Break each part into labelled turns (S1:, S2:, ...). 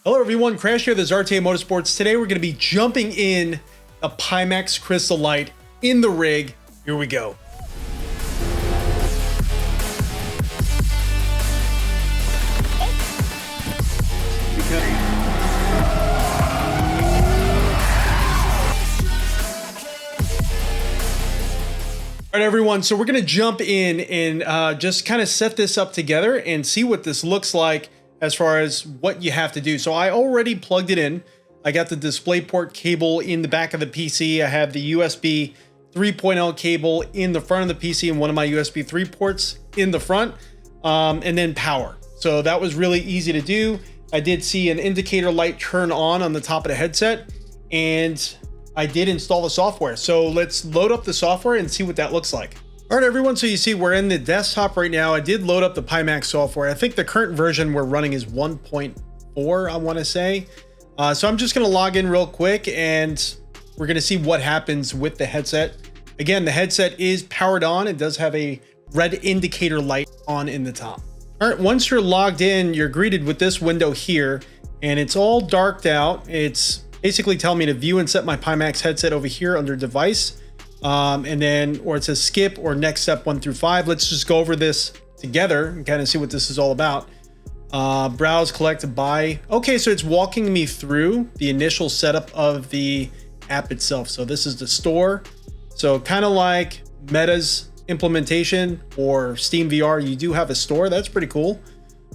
S1: Hello everyone, Crash here, this is RTA Motorsports. Today we're going to be jumping in a Pimax Crystal Light in the rig. Here we go. All right, everyone, so we're going to jump in and just kind of set this up together and see what this looks like as far as what you have to do. So I already plugged it in. I got the DisplayPort cable in the back of the PC. I have the USB 3.0 cable in the front of the PC and one of my USB 3 ports in the front, and then power. So that was really easy to do. I did see an indicator light turn on the top of the headset, and I did install the software. So let's load up the software and see what that looks like. All right, everyone, so you see we're in the desktop right now. I did load up the Pimax software. I think the current version we're running is 1.4, I want to say. So I'm just going to log in real quick and we're going to see what happens with the headset. Again, the headset is powered on. It does have a red indicator light on in the top. All right, once you're logged in, you're greeted with this window here, and it's all darked out. It's basically telling me to view and set my Pimax headset over here under device. And then, or it says skip or next step 1 through 5. Let's just go over this together and kind of see what this is all about. Browse, collect, buy. Okay, so it's walking me through the initial setup of the app itself. So this is the store. So kind of like Meta's implementation or Steam VR, you do have a store. That's pretty cool.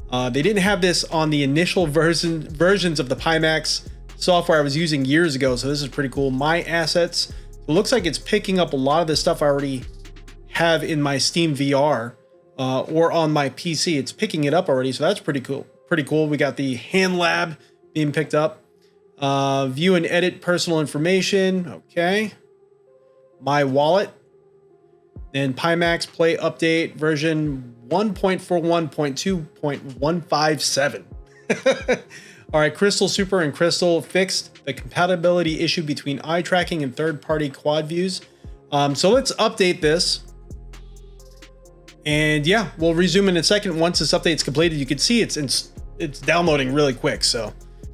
S1: They didn't have this on the initial versions of the Pimax software I was using years ago. So this is pretty cool. My assets. It looks like it's picking up a lot of the stuff I already have in my Steam VR or on my PC. It's picking it up already, so that's pretty cool. Pretty cool. We got the hand lab being picked up. View and edit personal information. Okay. My wallet. Then Pimax Play update version 1.41.2.157. All right, Crystal Super and Crystal fixed the compatibility issue between eye tracking and third-party quad views. So let's update this. And yeah, we'll resume in a second. Once this update's completed, you can see it's downloading really quick. So,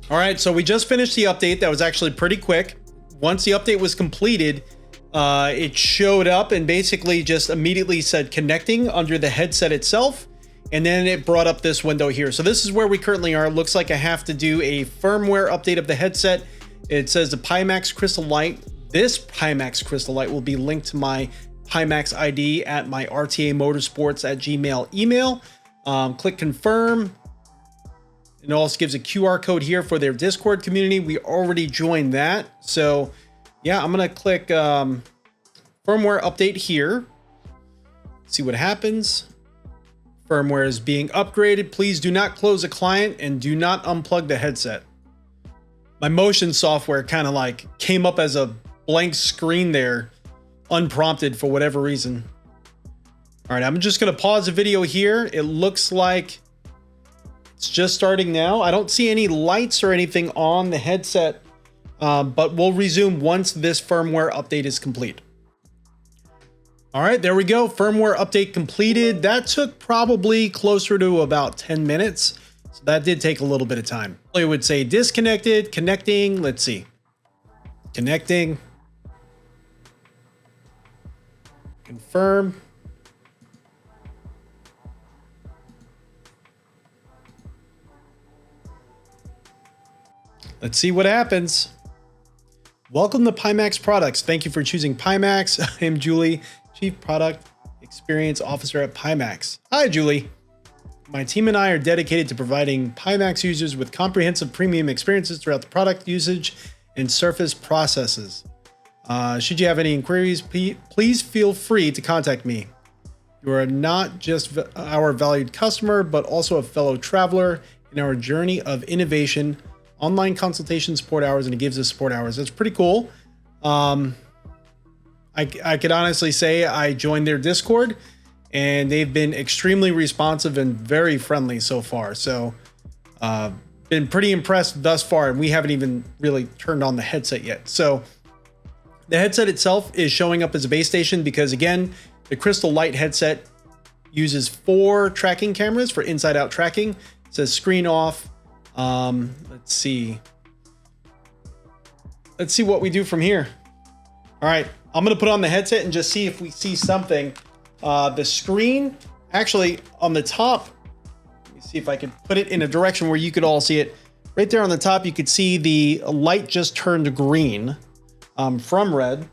S1: all right, so we just finished the update. That was actually pretty quick. Once the update was completed, it showed up and basically just immediately said connecting under the headset itself. And then it brought up this window here. So this is where we currently are. It looks like I have to do a firmware update of the headset. It says the Pimax Crystal Light. This Pimax Crystal Light will be linked to my Pimax ID at my RTA Motorsports at Gmail email. Click confirm. It also gives a QR code here for their Discord community. We already joined that. So yeah, I'm going to click firmware update here. See what happens. Firmware is being upgraded. Please do not close a client and do not unplug the headset. My motion software kind of like came up as a blank screen there, unprompted for whatever reason. All right, I'm just going to pause the video here. It looks like it's just starting now. I don't see any lights or anything on the headset, but we'll resume once this firmware update is complete. All right, there we go. Firmware update completed. That took probably closer to about 10 minutes. So that did take a little bit of time. It would say disconnected, connecting. Let's see. Connecting. Confirm. Let's see what happens. Welcome to Pimax Products. Thank you for choosing Pimax. I am Julie, Chief Product Experience Officer at Pimax. Hi, Julie. My team and I are dedicated to providing Pimax users with comprehensive premium experiences throughout the product usage and surface processes. Should you have any inquiries, please feel free to contact me. You are not just our valued customer, but also a fellow traveler in our journey of innovation, online consultation support hours, and it gives us support hours. That's pretty cool. I could honestly say I joined their Discord and they've been extremely responsive and very friendly so far. So been pretty impressed thus far, and we haven't even really turned on the headset yet. So the headset itself is showing up as a base station because, again, the Crystal Light headset uses 4 tracking cameras for inside out tracking. It says screen off, Let's see. Let's see what we do from here. All right, I'm gonna put on the headset and just see if we see something. The screen, actually on the top, let me see if I can put it in a direction where you could all see it. Right there on the top, you could see the light just turned green from red.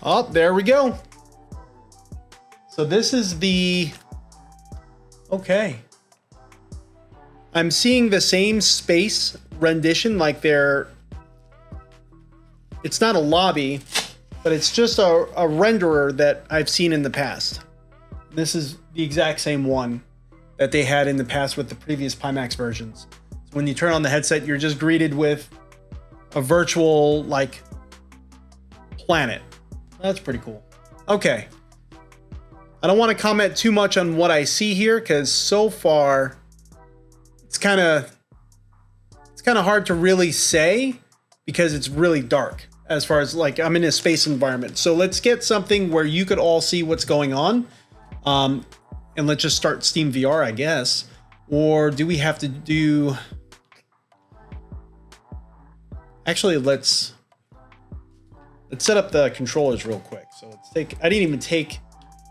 S1: Oh, there we go. So this is the, okay. I'm seeing the same space rendition, like it's not a lobby, but it's just a renderer that I've seen in the past. This is the exact same one that they had in the past with the previous Pimax versions. So when you turn on the headset, you're just greeted with a virtual like planet. That's pretty cool. Okay. I don't want to comment too much on what I see here because so far it's kind of hard to really say because it's really dark as far as like I'm in a space environment. So let's get something where you could all see what's going on. And let's just start Steam VR, I guess. Or do we have to do... Actually, let's set up the controllers real quick. So let's take... I didn't even take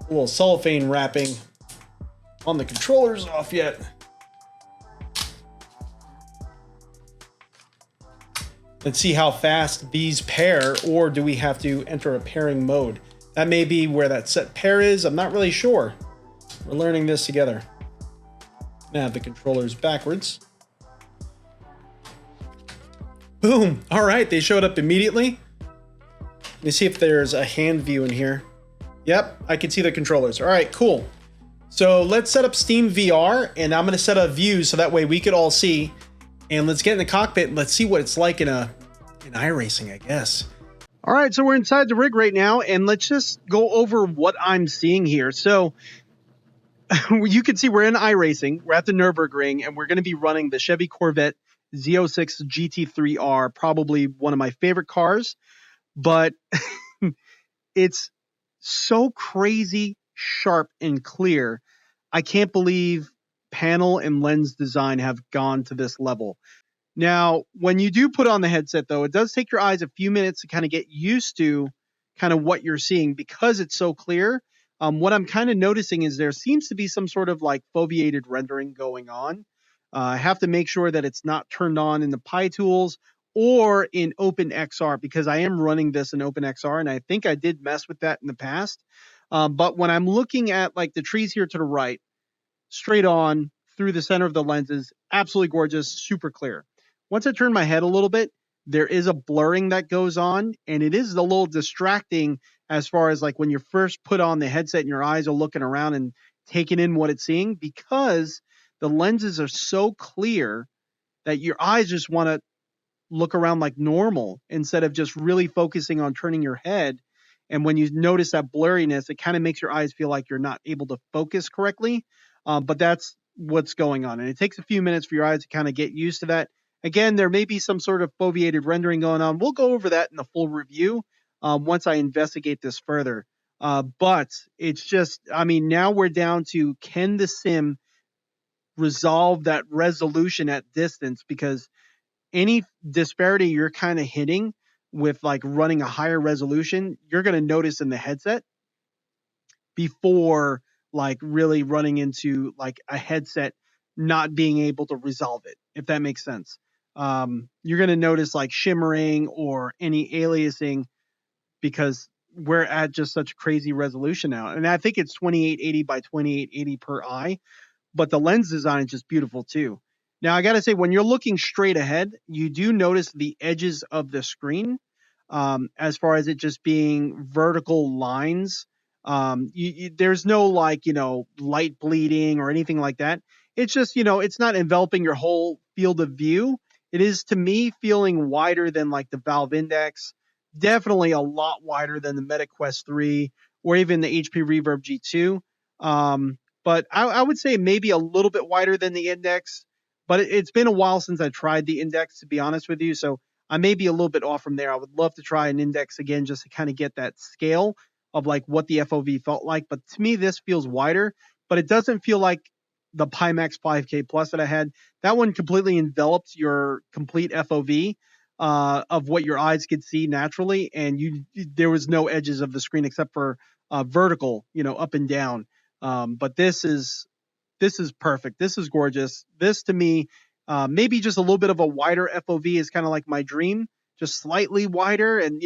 S1: a little cellophane wrapping on the controllers off yet. Let's see how fast these pair, or do we have to enter a pairing mode? That may be where that set pair is. I'm not really sure. We're learning this together. I'm gonna have the controllers backwards. Boom. All right, they showed up immediately. Let me see if there's a hand view in here. Yep, I can see the controllers. All right, cool. So let's set up Steam VR, and I'm gonna set a view so that way we could all see. And let's get in the cockpit and let's see what it's like in iRacing, I guess. All right, so we're inside the rig right now, and let's just go over what I'm seeing here. So you can see we're in iRacing. We're at the Nürburgring, and we're going to be running the Chevy Corvette Z06 GT3R, probably one of my favorite cars. But it's so crazy sharp and clear. I can't believe panel and lens design have gone to this level. Now, when you do put on the headset, though, it does take your eyes a few minutes to kind of get used to kind of what you're seeing because it's so clear. What I'm kind of noticing is there seems to be some sort of like foveated rendering going on. I have to make sure that it's not turned on in the Pi tools or in OpenXR because I am running this in OpenXR, and I think I did mess with that in the past. But when I'm looking at like the trees here to the right, straight on through the center of the lenses, absolutely gorgeous, super clear. Once I turn my head a little bit, there is a blurring that goes on, and it is a little distracting as far as like when you first put on the headset and your eyes are looking around and taking in what it's seeing because the lenses are so clear that your eyes just want to look around like normal instead of just really focusing on turning your head. And when you notice that blurriness, it kind of makes your eyes feel like you're not able to focus correctly. But that's what's going on. And it takes a few minutes for your eyes to kind of get used to that. Again, there may be some sort of foveated rendering going on. We'll go over that in the full review once I investigate this further. But it's just, I mean, now we're down to can the sim resolve that resolution at distance? Because any disparity you're kind of hitting with like running a higher resolution, you're going to notice in the headset before like really running into like a headset not being able to resolve it, if that makes sense. You're going to notice like shimmering or any aliasing because we're at just such crazy resolution now. And I think it's 2880 by 2880 per eye, but the lens design is just beautiful too. Now, I got to say, when you're looking straight ahead, you do notice the edges of the screen as far as it just being vertical lines. There's no like, light bleeding or anything like that. It's just, it's not enveloping your whole field of view. It is, to me, feeling wider than like the Valve Index, definitely a lot wider than the MetaQuest 3 or even the HP Reverb G2. But I would say maybe a little bit wider than the Index. But it's been a while since I tried the Index, to be honest with you. So I may be a little bit off from there. I would love to try an Index again just to kind of get that scale.
S2: of like what the FOV felt like. But to me, this feels wider, but it doesn't feel like the Pimax 5K Plus that I had. That one completely enveloped your complete FOV of what your eyes could see naturally, and there was no edges of the screen except for vertical, up and down. But this is perfect. This is gorgeous. This to me, maybe just a little bit of a wider FOV is kind of like my dream, just slightly wider, and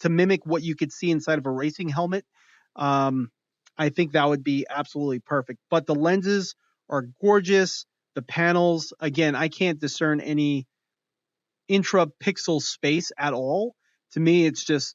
S2: to mimic what you could see inside of a racing helmet. I think that would be absolutely perfect. But the lenses are gorgeous. The panels, again, I can't discern any intra-pixel space at all. To me, it's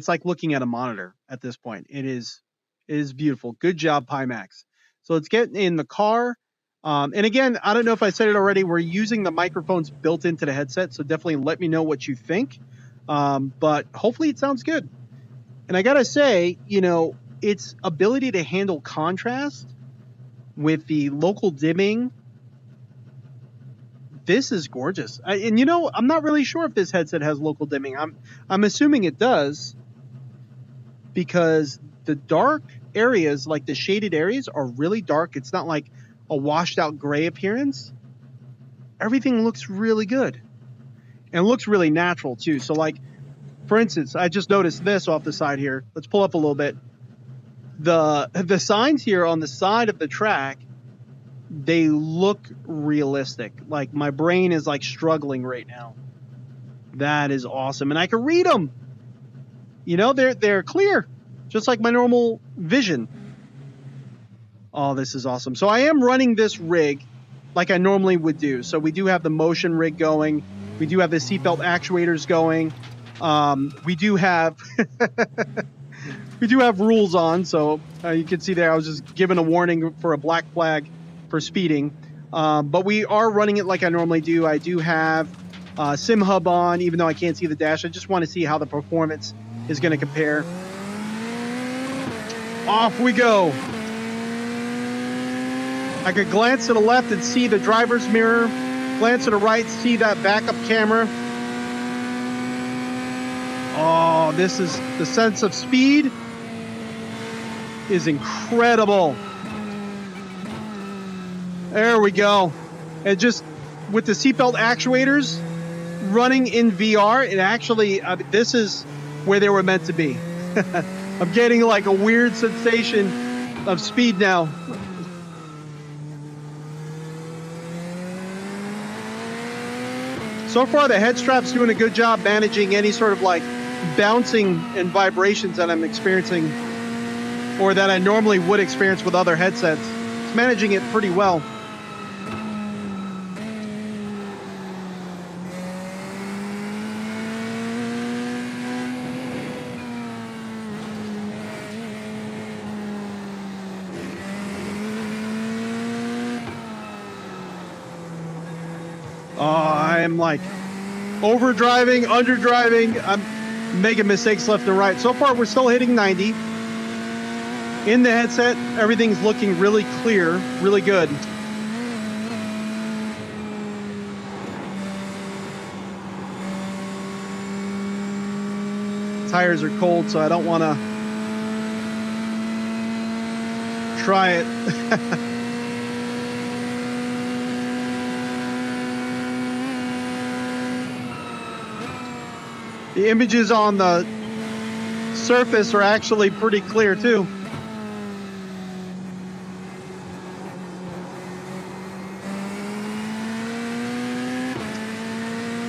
S2: like looking at a monitor at this point. It is beautiful. Good job, Pimax. So let's get in the car. And again, I don't know if I said it already. We're using the microphones built into the headset, so definitely let me know what you think. But hopefully it sounds good. And I gotta say, its ability to handle contrast with the local dimming, this is gorgeous. And I'm not really sure if this headset has local dimming. I'm assuming it does, because the dark areas, like the shaded areas, are really dark. It's not like a washed out gray appearance. Everything looks really good and looks really natural too. So like, for instance, I just noticed this off the side here. Let's pull up a little bit. The signs here on the side of the track, they look realistic. Like my brain is like struggling right now. That is awesome. And I can read them. They're clear, just like my normal vision. Oh, this is awesome. So I am running this rig like I normally would do. So we do have the motion rig going. We do have the seatbelt actuators going. We do have rules on. So you can see there, I was just given a warning for a black flag for speeding. But we are running it like I normally do. I do have Sim Hub on, even though I can't see the dash. I just want to see how the performance is going to compare. Off we go. I could glance to the left and see the driver's mirror. Glance to the right, see that backup camera. Oh, this is the sense of speed is incredible. There we go. And just with the seatbelt actuators running in VR, it actually, this is where they were meant to be. I'm getting like a weird sensation of speed now. So far, the head strap's doing a good job managing any sort of like bouncing and vibrations that I'm experiencing, or that I normally would experience with other headsets. It's managing it pretty well. I'm like overdriving, underdriving. I'm making mistakes left and right. So far, we're still hitting 90. In the headset, everything's looking really clear, really good. Tires are cold, so I don't want to try it. The images on the surface are actually pretty clear too.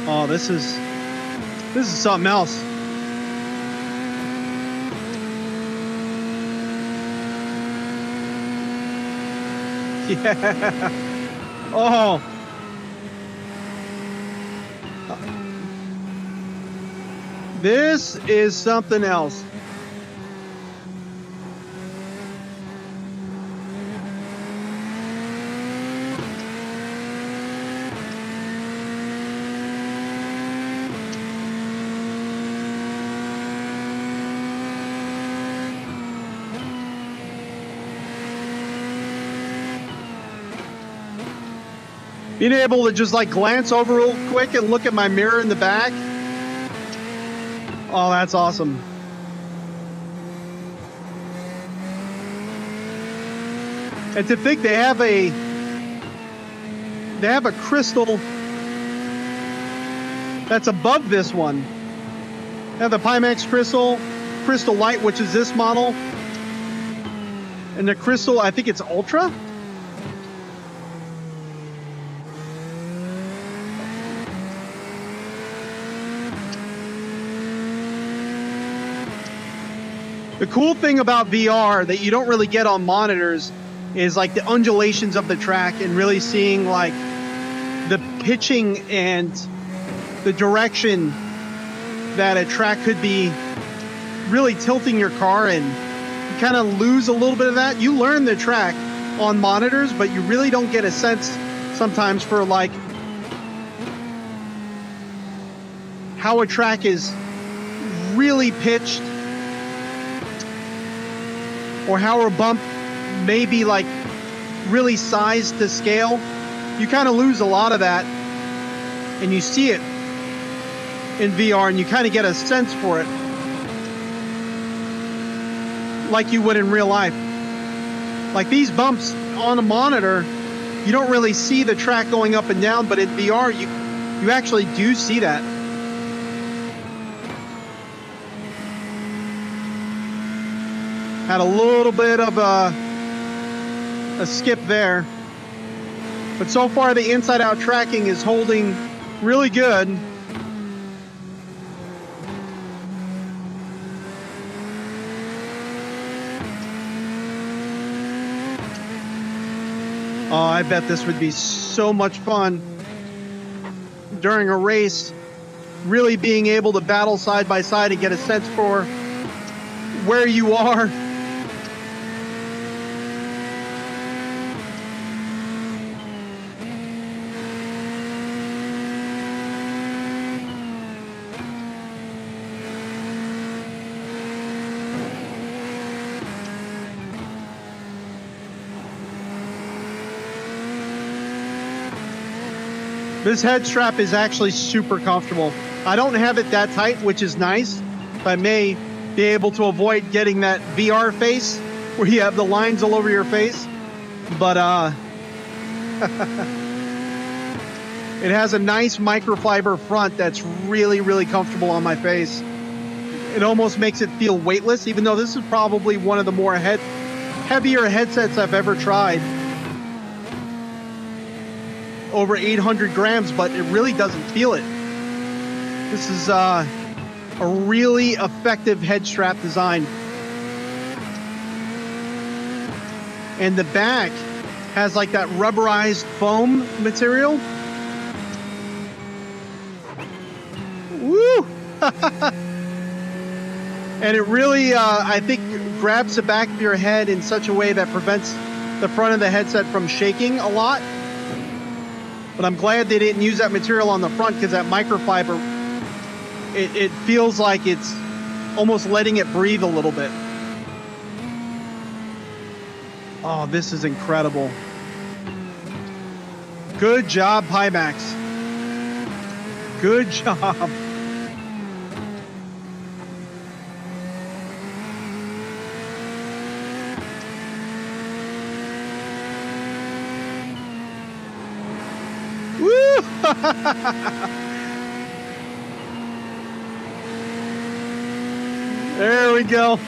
S2: Oh, this is something else. Yeah. Oh. This is something else. Being able to just like glance over real quick and look at my mirror in the back. Oh, that's awesome. And to think they have a crystal that's above this one. They have the Pimax Crystal Light, which is this model, and the Crystal, I think it's Ultra. The cool thing about VR that you don't really get on monitors is like the undulations of the track and really seeing like the pitching and the direction that a track could be really tilting your car, and you kind of lose a little bit of that. You learn the track on monitors, but you really don't get a sense sometimes for like how a track is really pitched, or how a bump may be like really sized to scale. You kind of lose a lot of that, and you see it in VR, and you kind of get a sense for it like you would in real life. Like these bumps on a monitor, you don't really see the track going up and down, but in VR, you actually do see that. Had a little bit of a skip there, but so far the inside-out tracking is holding really good. Oh, I bet this would be so much fun during a race, really being able to battle side by side and get a sense for where you are. This head strap is actually super comfortable. I don't have it that tight, which is nice. I may be able to avoid getting that VR face where you have the lines all over your face. But it has a nice microfiber front that's really, really comfortable on my face. It almost makes it feel weightless, even though this is probably one of the more heavier headsets I've ever tried. Over 800 grams, but it really doesn't feel it. This is a really effective head strap design. And the back has like that rubberized foam material. Woo! And it really, I think, grabs the back of your head in such a way that prevents the front of the headset from shaking a lot. But I'm glad they didn't use that material on the front, because that microfiber, it feels like it's almost letting it breathe a little bit. Oh, this is incredible. Good job, Pimax. Good job. There we go.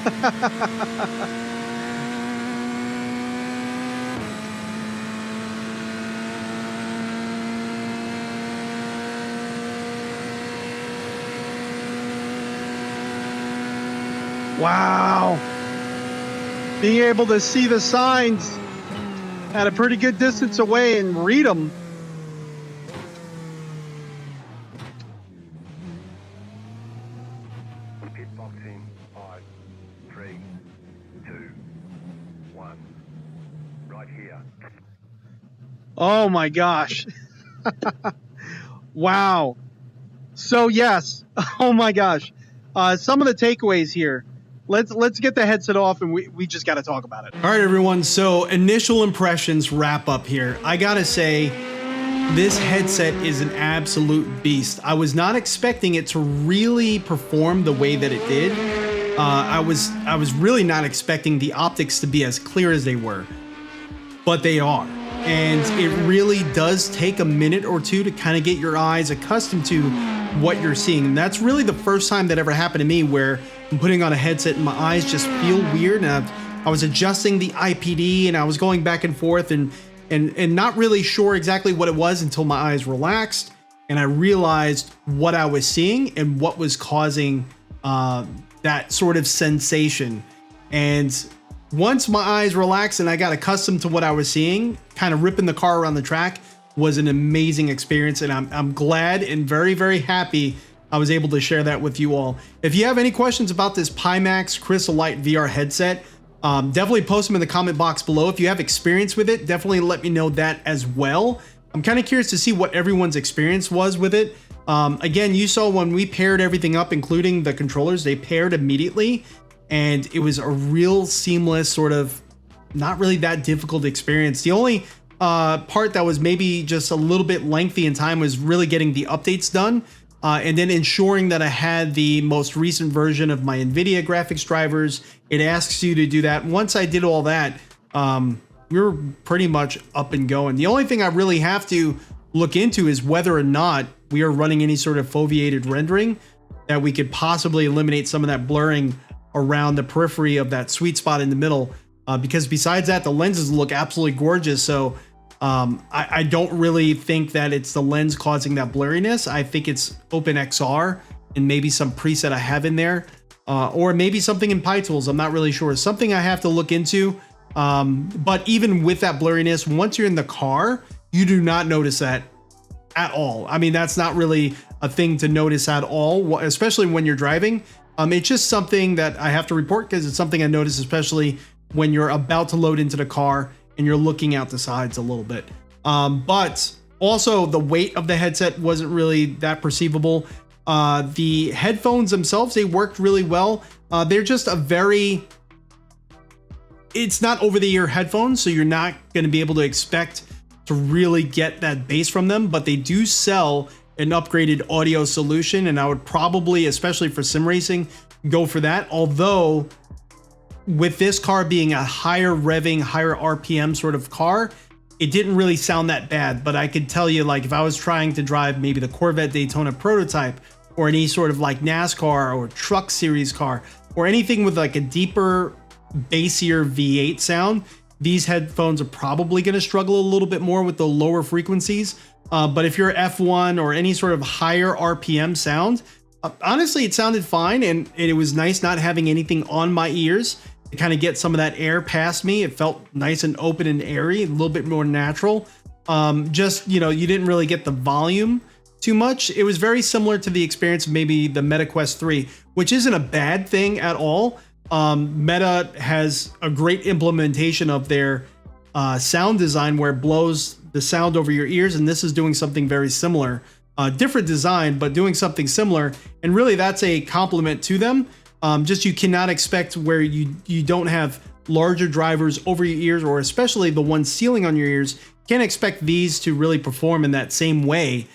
S2: Wow. Being able to see the signs at a pretty good distance away and read them.
S3: Boxing 5, 3, 2, 1. Right here.
S2: Oh my gosh. Wow. So yes. Oh my gosh. Some of the takeaways here. Let's get the headset off, and we just got to talk about it.
S1: All right, everyone. So initial impressions wrap up here. I gotta say, this headset is an absolute beast. I was not expecting it to really perform the way that it did. I was really not expecting the optics to be as clear as they were. but they are. And it really does take a minute or two to kind of get your eyes accustomed to what you're seeing. And that's really the first time that ever happened to me, where I'm putting on a headset and my eyes just feel weird. And I was adjusting the IPD and I was going back and forth and not really sure exactly what it was until my eyes relaxed and I realized what I was seeing and what was causing that sort of sensation. And once my eyes relaxed and I got accustomed to what I was seeing, kind of ripping the car around the track was an amazing experience. And I'm glad and very, very happy I was able to share that with you all. If you have any questions about this Pimax Crystal Light VR headset, definitely post them in the comment box below. If you have experience with it, definitely let me know that as well. I'm kind of curious to see what everyone's experience was with it. Again, you saw when we paired everything up, including the controllers, they paired immediately. And it was a real seamless sort of, not really that difficult experience. The only part that was maybe just a little bit lengthy in time was really getting the updates done. And then ensuring that I had the most recent version of my NVIDIA graphics drivers. It asks you to do that. Once I did all that, we were pretty much up and going. The only thing I really have to look into is whether or not we are running any sort of foveated rendering that we could possibly eliminate some of that blurring around the periphery of that sweet spot in the middle. Because besides that, the lenses look absolutely gorgeous. So I don't really think that it's the lens causing that blurriness. I think it's OpenXR and maybe some preset I have in there, or maybe something in PyTools. I'm not really sure. Something I have to look into. But even with that blurriness, once you're in the car, you do not notice that at all. I mean, that's not really a thing to notice at all, especially when you're driving. It's just something that I have to report because it's something I notice, especially when you're about to load into the car and you're looking out the sides a little bit. But also the weight of the headset wasn't really that perceivable. The headphones themselves, they worked really well. They're just it's not over-the-ear headphones, so you're not going to be able to expect to really get that bass from them, but they do sell an upgraded audio solution, and I would probably, especially for sim racing, go for that. Although with this car being a higher revving, higher RPM sort of car, it didn't really sound that bad. But I could tell you, like, if I was trying to drive maybe the Corvette Daytona prototype or any sort of like NASCAR or truck series car or anything with like a deeper, bassier V8 sound, these headphones are probably going to struggle a little bit more with the lower frequencies. But if you're F1 or any sort of higher RPM sound, honestly, it sounded fine. And it was nice not having anything on my ears to kind of get some of that air past me. It felt nice and open and airy, a little bit more natural. Just, you didn't really get the volume too much. It was very similar to the experience of maybe the Meta Quest 3, which isn't a bad thing at all. Meta has a great implementation of their sound design where it blows the sound over your ears, and this is doing something very similar. Different design, but doing something similar, and really that's a compliment to them. Just you cannot expect where you don't have larger drivers over your ears, or especially the ones sealing on your ears. Can't expect these to really perform in that same way.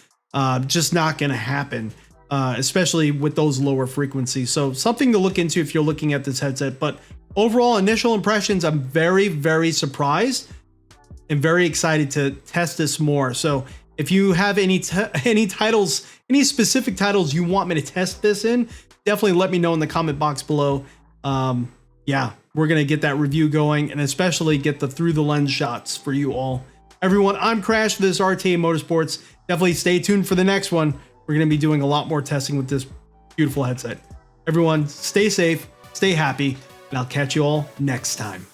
S1: Just not going to happen. Especially with those lower frequencies. So something to look into if you're looking at this headset. But overall, initial impressions, I'm very, very surprised and very excited to test this more. So if you have any titles, any specific titles you want me to test this in, definitely let me know in the comment box below. Yeah, we're going to get that review going and especially get the through the lens shots for you all. Everyone, I'm Crash for this RTA Motorsports. Definitely stay tuned for the next one. We're going to be doing a lot more testing with this beautiful headset. Everyone, stay safe, stay happy, and I'll catch you all next time.